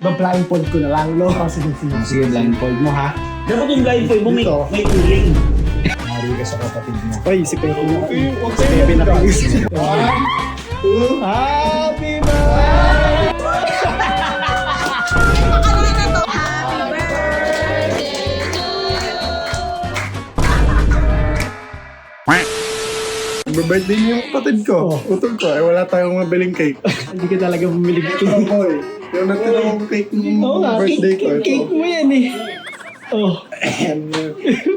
Ba-blindfold ko na lang, no? Sige, Sige, blindfold mo ha. Dapat yung blindfold mo may uling. Mari ka sa kapatid mo. Oy, si Pepe na. Si Pepe na kayo. Happy birthday! Birthday niyo yung kapatid ko. Utol ko, wala tayong mabiling cake. Hindi ka talaga bumili ng cake. Oy, yung natira kong cake ng Oo nga, birthday ko. cake mo yan eh. Oh,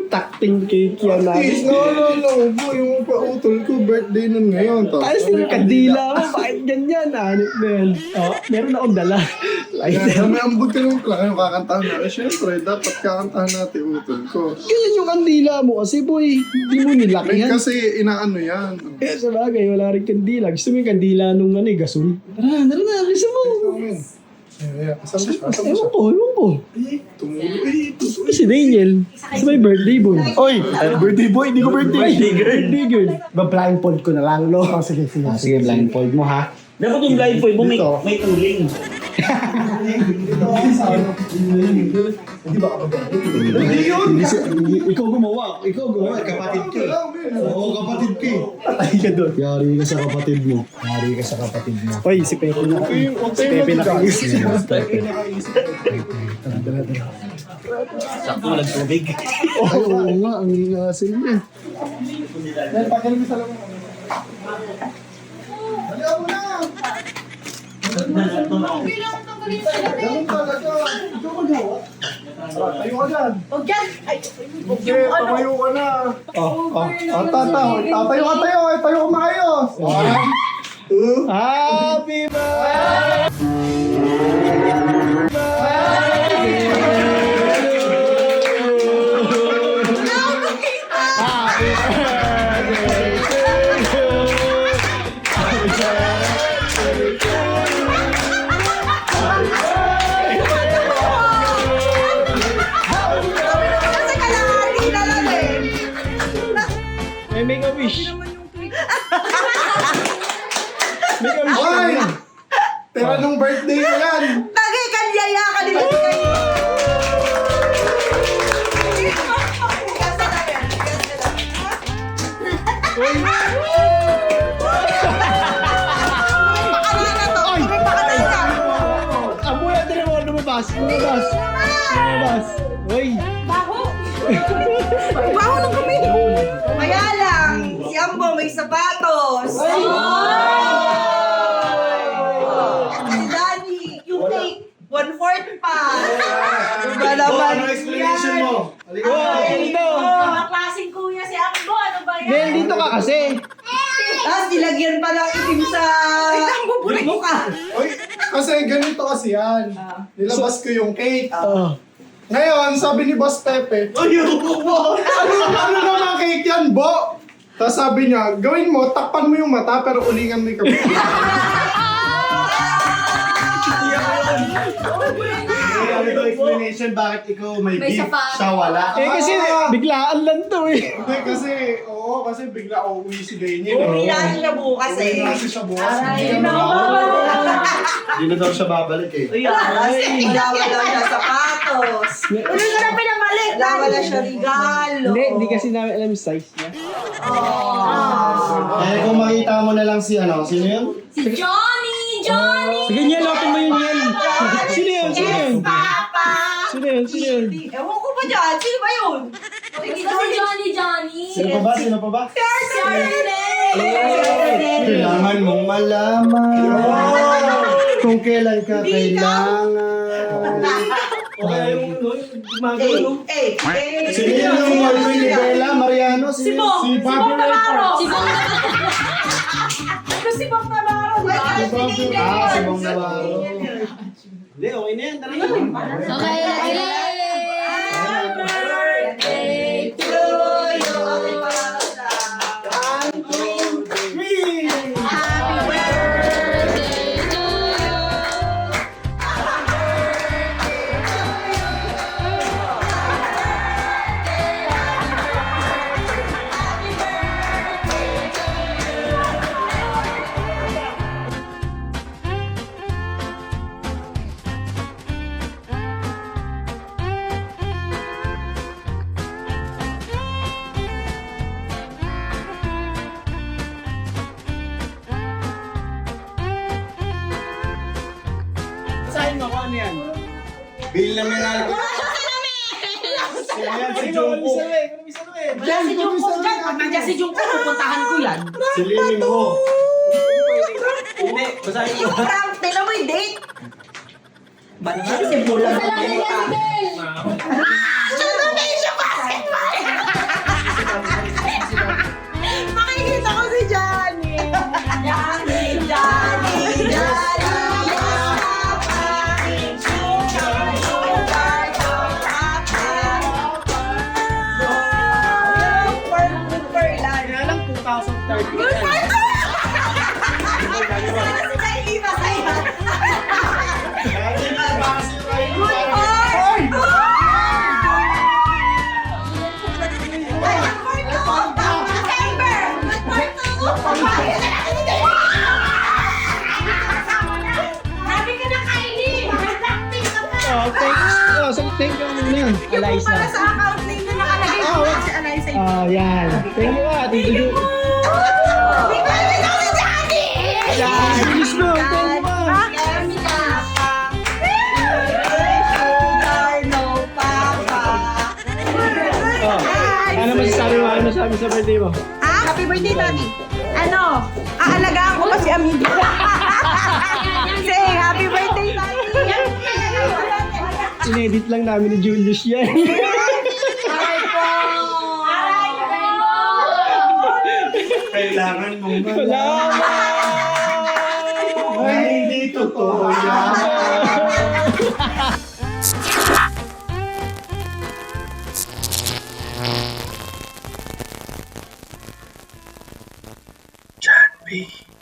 takting cake yan Please, natin. no. Yung pautol ko, birthday nun ngayon. Tapos yung kandila mo, bakit ganyan? Anit na yan. Oh, meron akong dala. Kaya may ambog ka nung klaro, kakantahan na. Siyempre, dapat kakantahan natin utol ko. Ganyan yung kandila mo kasi boy, hindi mo May nilakihan. kasi inaano yan. Eh, sa bagay, wala rin kandila. Gusto mo yung kandila nung ano eh, gasol? Tara na, gusto mo. Asam mo siya. Ewan ko. Tumulo. Si Daniel, sa may birthday boy. Oy, birthday boy, hindi ko birthday. Birthday girl. Ba-blindfold ko na lang, no? Sige. Sige, blindfold mo ha. Dapat yung blindfold mo may uling. Ikaw gumawa, kapatid ko. Oo, kapatid ko. Patay ka doon. Yari ka sa kapatid mo. Yari ka sa kapatid mo. Oy, si Pepe na. Si Pepe na kayo. Sakto walang tubig. Ay, oo nga, ang ingasin niya. Tayo ka dyan. Huwag yan! Ay, huwag Sige, yung ano. tumayo ka na. Tatayo ka tayo. Tayo ka maayos. Happy birthday! Kasi kalahati na lang eh. May make a wish. Make a wish. Hoy! Tira nung birthday ko yan. Tagay, kanyaya ka nila. Amoy, ang dalawa lumabas. Uy. Baho! Baho ng kami! Kaya lang, si Ambo may sapatos. Si Danny, yung cake, 1/4 pa. Diba naman? Ano explanation mo? Halika Oh, na. dito. Mga klaseng kuya si Ambo, ano ba yan? Nel, dito ka kasi. Tapos nilagyan pa ng itim sa mukha. Oy, kasi ganito kasi yan. Nilabas ko yung cake. Oh. Ngayon, sabi ni Boss Pepe, ano naman cake yan, Bo? Tapos sabi niya, gawin mo, takpan mo yung mata, pero ulingan mo yung kapatid. Ano ba explanation bakit ikaw may May beef, sapatos. siya wala? Eh kasi biglaan lang to eh. Hindi kasi, kasi bigla uuwi si Daniel. Uwi na siya bukas Uwi eh. na siya bukas. Ay, Hindi no. Hindi na daw siya babalik eh. Wala siya sapatos. Uli ka na pinamalik. Wala siya regalo. Hindi kasi namin alam yung size niya. Eh kung makita mo na lang si sino yun? Si Johnny! Sige niya, lotin mo yun yan. Sino yun? Papa! Sino yun? Ewan ko ba dyan? Sino ba yun? Si Johnny! Sino pa ba? Si Arnel! Kailangan mong malaman kung kailan ka kailangan. Sino yun yung Marco ni Bella, Mariano? Si Bong! Si Bong Navarro! Si Bong Navarro! Si Bong Navarro. Hindi, okay na yan. Tara na. Okay, Happy birthday to you. mo kung ano yan. Bill na meral. Ayan, si Jungkook. Wala si Jungkook dyan. Pag nandiyan si Jungkook, pupuntahan ko yan. Silinin mo. Hindi, basahin Yung prank, tignan mo yung date. Ba't siya si Bulan? Makikita ko si Johnny. Johnny, Johnny, Johnny. Kaya lang 2030. Thank you muna. Eliza. Para sa account name na nakalagay ko si Eliza. Yan. Thank you Tito Ju. Bilis mo. Thank you Ano masasabi mo? Ano masasabi sa birthday mo? Happy birthday, Daddy. Ano? Aalagaan ko pa si Amigo. Say, happy birthday, Daddy. Inedit lang namin ni Julius yan. Aray po. Aray po. Kailangan mong Salamat! Ay, hindi totoo yan.